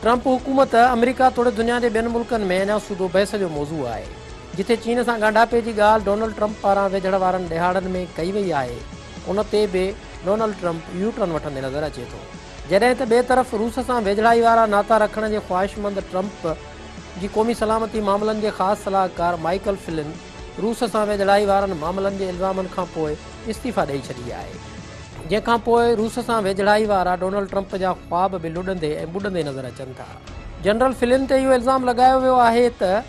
Trump हुकूमत America तोड़े दुनिया के ॿियनि मुल्कनि में अञा सूदो बहस जो मौज़ू आहे। जिथे चीन सां ॻंढापे जी ॻाल्हि डोनाल्ड ट्रंप पारां वेझड़ वारनि ॾिहाड़नि में कई वई आहे, उन ते बि डोनाल्ड ट्रंप यू टर्न वठंदे नज़र अचे थो। जॾहिं त ॿिए तरफ़ रूस सां वेझड़ाई वारा नाता रखण जे ख़्वाहिशमंद ट्रंप जी क़ौमी सलामती मामलनि जे ख़ासि सलाहकार माइकल फ्लिन रूस सां वेझड़ाई वारनि मामलनि जे इल्ज़ामनि खां पोइ इस्तीफ़ा ॾेई छॾी आहे, जंहिंखां पोइ रूस सां वेझड़ाई वारा डोनाल्ड ट्रंप जा ख़्वाब बि लुॾंदे ऐं ॿुॾंदे नज़र अचनि था। जनरल फ्लिन ते इहो इल्ज़ाम लॻायो वियो आहे त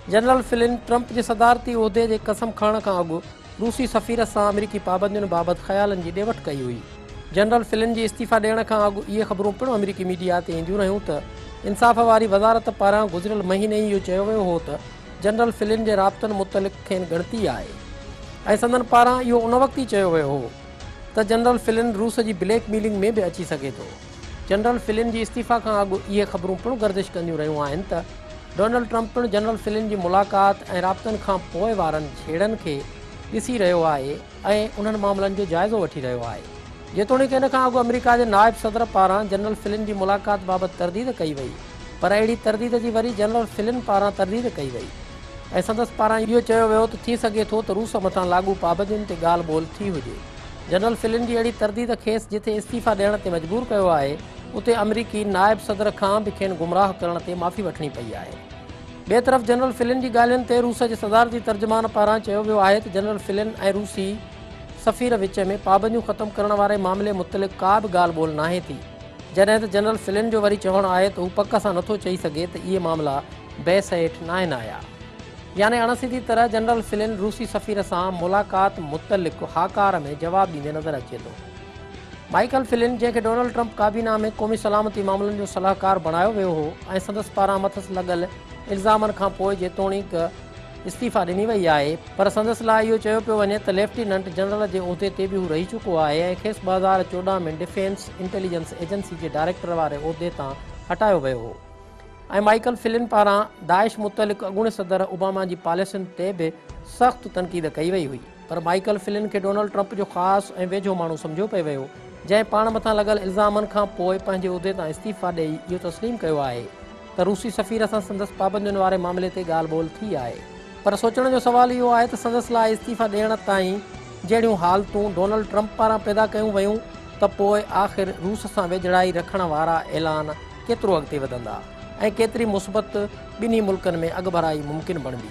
जनरल फ्लिन ट्रंप जे सदारती उहिदे जे कसम खणण खां अॻु रूसी सफ़ीर सां अमरीकी पाबंदियुनि बाबति ख़्यालनि जी ॾेवट कई हुई। जनरल फ्लिन जी इस्तीफ़ा ॾियण खां अॻु इहे ख़बरूं पिणु अमरीकी मीडिया ते ईंदियूं रहियूं त इंसाफ़ वारी वज़ारत पारां गुज़िरियल महीने इहो चयो वियो हो त जनरल फ्लिन जे राब्तनि मुतलिक़ खेनि ॻणती आहे ऐं संदनि पारां इहो उन वक़्तु ई चयो वियो हो त जनरल फ्लिन रूस जी ब्लैकमेलिंग में बि अची सघे थो। जनरल फ्लिन जी इस्तीफ़ा खां अॻु इहे ख़बरूं पिणु गर्दिश कंदियूं रहियूं आहिनि त डोनाल्ड ट्रंप पिणु जनरल फ्लिन जी मुलाक़ात ऐं राब्तनि खां पोइ वारनि छेड़नि खे ॾिसी रहियो आहे ऐं उन्हनि मामलनि जो जाइज़ो वठी रहियो आहे। जेतोणीकि इन खां अॻु अमेरिका जे नाइब सदर पारां जनरल फ्लिन जी मुलाक़ात बाबति तरदीद कई वई, पर अहिड़ी तरदीद जी वरी जनरल फ्लिन पारां तरदीद कई वई ऐं संदसि पारां इहो चयो वियो त थी सघे थो त रूस मथां लागू पाबंदियुनि ते ॻाल्हि ॿोल थी हुजे। जनरल फ्लिन जी अहिड़ी तरदीद खेसि जिथे इस्तीफ़ा ॾियण ते मजबूर कयो आहे, उते अमरीकी नाइब सदर खां बि खेनि गुमराह करण ते माफ़ी वठणी पई आहे। ॿिए तरफ़ जनरल फ्लिन जी ॻाल्हियुनि ते रूस जे सदारती तर्जुमान पारां चयो वियो आहे त जनरल फ्लिन ऐं रूसी सफ़ीर विच में पाबंदियूं ख़तमु करण वारे मामले मुतलिक़ का बि ॻाल्हि ॿोल नाहे थी, जॾहिं त जनरल फ्लिन जो वरी चवणु आहे त हू पक सां नथो चई सघे त इहे मामला बहस हेठि न आहिनि आया। यानी अणसिधी तरह जनरल फ्लिन रूसी सफ़ीर सां मुलाक़ात मुतलिक़ हाकार में जवाबु ॾींदे नज़र अचे थो। माइकल फ्लिन, जंहिंखे डोनाल्ड ट्रंप काबीना में क़ौमी सलामती मामलनि जो सलाहकार बणायो वियो हो ऐं संदसि पारां मथसि लॻल इल्ज़ामनि खां पोइ जेतोणीकि इस्तीफ़ा ॾिनी वई आहे, पर संदसि लाइ इहो चयो पियो वञे त लेफ्टिनेंट जनरल जे उहिदे ते बि हू रही चुको आहे ऐं खेसि 2014 में डिफेंस इंटेलिजेंस एजेंसी जे डायरेक्टर वारे उहिदे तां हटायो वियो हो ऐं माइकल फ्लिन पारां दाइश मुतलिक़ अॻूणे सदर ओबामा जी पॉलिसियुनि ते बि सख़्तु तनक़ीद कई वई हुई। पर माइकल फ्लिन खे डोनाल्ड ट्रंप जो ख़ासि ऐं वेझो माण्हू सम्झो पियो वियो, जंहिं पाण मथां लॻल इल्ज़ामनि खां पोइ पंहिंजे उहिदे तां इस्तीफ़ा ॾेई इहो तस्लीम कयो आहे त रूसी सफ़ीर सां संदसि पाबंदियुनि वारे मामले ते ॻाल्हि ॿोल थी आहे। पर सोचण जो सुवालु इहो आहे त संदसि लाइ इस्तीफ़ा ॾियण ताईं जहिड़ियूं हालतूं डोनाल्ड ट्रंप पारां पैदा कयूं वयूं, त पोइ आख़िर रूस सां वेझड़ाई रखण वारा ऐलान केतिरो अॻिते वधंदा ऐं केतिरी मुस्बत ॿिन्ही मुल्कनि में अॻभराई मुमकिन बणंदी।